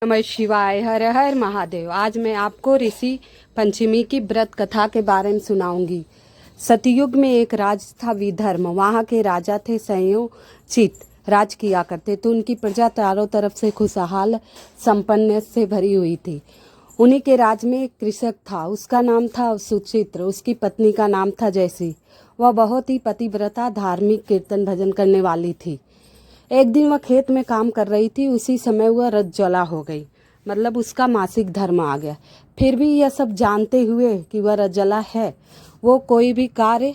नमः शिवाय। हर हर महादेव। आज मैं आपको ऋषि पंचमी की व्रत कथा के बारे में सुनाऊंगी। सतयुग में एक राज था विधर्म। वहाँ के राजा थे संयोचित, राज किया करते तो उनकी प्रजा चारों तरफ से खुशहाल संपन्न से भरी हुई थी। उन्हीं के राज में एक कृषक था, उसका नाम था सुचित्र। उसकी पत्नी का नाम था जयसी। वह बहुत ही पतिव्रता, धार्मिक, कीर्तन भजन करने वाली थी। एक दिन वह खेत में काम कर रही थी, उसी समय वह रजज्वाला हो गई, मतलब उसका मासिक धर्म आ गया। फिर भी यह सब जानते हुए कि वह रजज्वाला है, वो कोई भी कार्य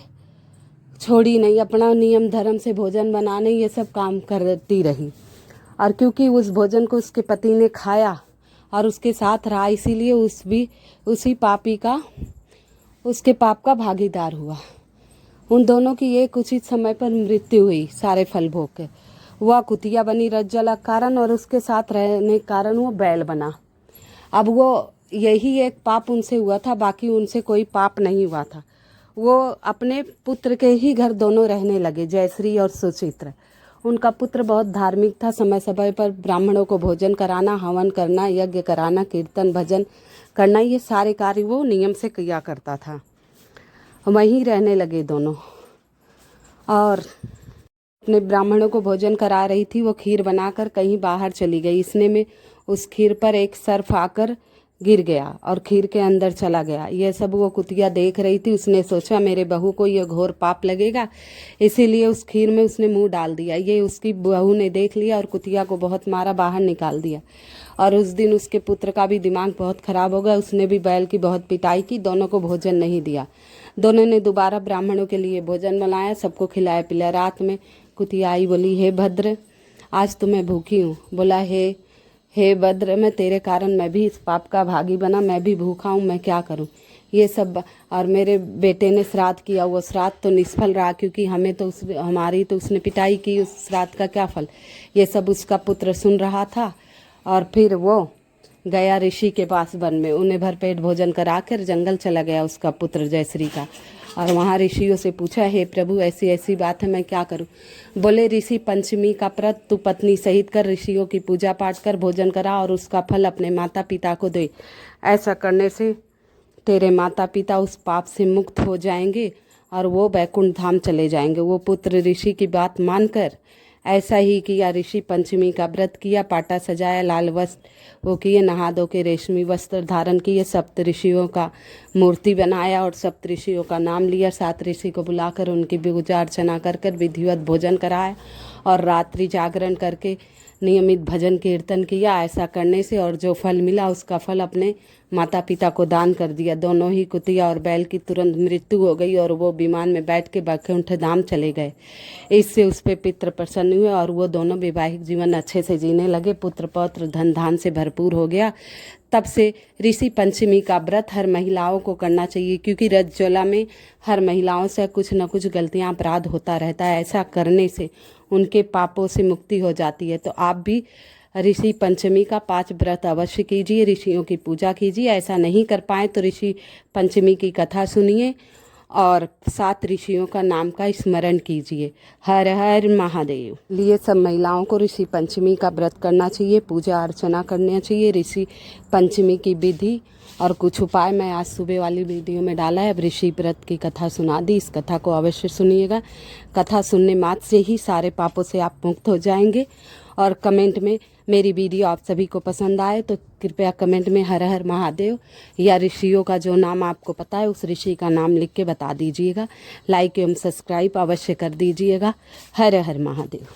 छोड़ी नहीं, अपना नियम धर्म से भोजन बनाने ये सब काम करती रही। और क्योंकि उस भोजन को उसके पति ने खाया और उसके साथ रहा, इसीलिए उसी पापी का उसके पाप का भागीदार हुआ। उन दोनों की एक उचित समय पर मृत्यु हुई, सारे फल भोग के। वह कुतिया बनी रजज्वाला के कारण, और उसके साथ रहने के कारण वो बैल बना। अब वो यही एक पाप उनसे हुआ था, बाकी उनसे कोई पाप नहीं हुआ था। वो अपने पुत्र के ही घर दोनों रहने लगे, जयश्री और सुचित्र। उनका पुत्र बहुत धार्मिक था, समय समय पर ब्राह्मणों को भोजन कराना, हवन करना, यज्ञ कराना, कीर्तन भजन करना, ये सारे कार्य वो नियम से किया करता था। वहीं रहने लगे दोनों। और अपने ब्राह्मणों को भोजन करा रही थी, वो खीर बनाकर कहीं बाहर चली गई। इतने में उस खीर पर एक सर्प आकर गिर गया और खीर के अंदर चला गया। यह सब वो कुतिया देख रही थी। उसने सोचा मेरे बहू को यह घोर पाप लगेगा, इसीलिए उस खीर में उसने मुंह डाल दिया। ये उसकी बहू ने देख लिया और कुतिया को बहुत मारा, बाहर निकाल दिया। और उस दिन उसके पुत्र का भी दिमाग बहुत खराब हो गया। उसने भी बैल की बहुत पिटाई की, दोनों को भोजन नहीं दिया। दोनों ने दोबारा ब्राह्मणों के लिए भोजन बनाया, सबको खिलाया पिलाया। रात में कुतिया आई, बोली हे भद्र, आज तो मैं भूखी हूँ। बोला हे भद्र, मैं तेरे कारण मैं भी इस पाप का भागी बना, मैं भी भूखा हूँ, मैं क्या करूँ ये सब। और मेरे बेटे ने श्राद्ध किया, वो श्राद्ध तो निष्फल रहा, क्योंकि हमारी तो उसने पिटाई की, उस श्राद्ध का क्या फल। ये सब उसका पुत्र सुन रहा था। और फिर वो गया ऋषि के पास वन में, उन्हें भरपेट भोजन कराकर जंगल चला गया उसका पुत्र जयश्री का। और वहाँ ऋषियों से पूछा, हे प्रभु ऐसी ऐसी बात है, मैं क्या करूं। बोले ऋषि पंचमी का व्रत तू पत्नी सहित कर, ऋषियों की पूजा पाठ कर, भोजन करा और उसका फल अपने माता पिता को दे। ऐसा करने से तेरे माता पिता उस पाप से मुक्त हो जाएंगे और वो बैकुंठ धाम चले जाएंगे। वो पुत्र ऋषि की बात मानकर ऐसा ही किया। ऋषि पंचमी का व्रत किया, पाटा सजाया, लाल वस्त्र वो किए, नहा धो के रेशमी वस्त्र धारण किए, सप्त ऋषियों का मूर्ति बनाया और सप्त ऋषियों का नाम लिया। 7 ऋषि को बुलाकर उनकी पूजा अर्चना कर विधिवत भोजन कराया और रात्रि जागरण करके नियमित भजन कीर्तन किया। ऐसा करने से और जो फल मिला उसका फल अपने माता पिता को दान कर दिया। दोनों ही कुतिया और बैल की तुरंत मृत्यु हो गई और वो विमान में बैठ के बैकुंठ धाम चले गए। इससे उस पे पितृ प्रसन्न हुए और वो दोनों वैवाहिक जीवन अच्छे से जीने लगे। पुत्र पौत्र धन धान से भरपूर हो गया। तब से ऋषि पंचमी का व्रत हर महिलाओं को करना चाहिए, क्योंकि रजज्वाला में हर महिलाओं से कुछ न कुछ गलतियां, अपराध होता रहता है। ऐसा करने से उनके पापों से मुक्ति हो जाती है। तो आप भी ऋषि पंचमी का 5 व्रत अवश्य कीजिए, ऋषियों की पूजा कीजिए। ऐसा नहीं कर पाए तो ऋषि पंचमी की कथा सुनिए और 7 ऋषियों का नाम का स्मरण कीजिए। हर हर महादेव। लिए सब महिलाओं को ऋषि पंचमी का व्रत करना चाहिए, पूजा अर्चना करना चाहिए। ऋषि पंचमी की विधि और कुछ उपाय मैं आज सुबह वाली वीडियो में डाला है। अब ऋषि व्रत की कथा सुना दी, इस कथा को अवश्य सुनिएगा। कथा सुनने मात्र से ही सारे पापों से आप मुक्त हो जाएंगे। और कमेंट में मेरी वीडियो आप सभी को पसंद आए तो कृपया कमेंट में हर हर महादेव या ऋषियों का जो नाम आपको पता है उस ऋषि का नाम लिख के बता दीजिएगा। लाइक एवं सब्सक्राइब अवश्य कर दीजिएगा। हर हर महादेव।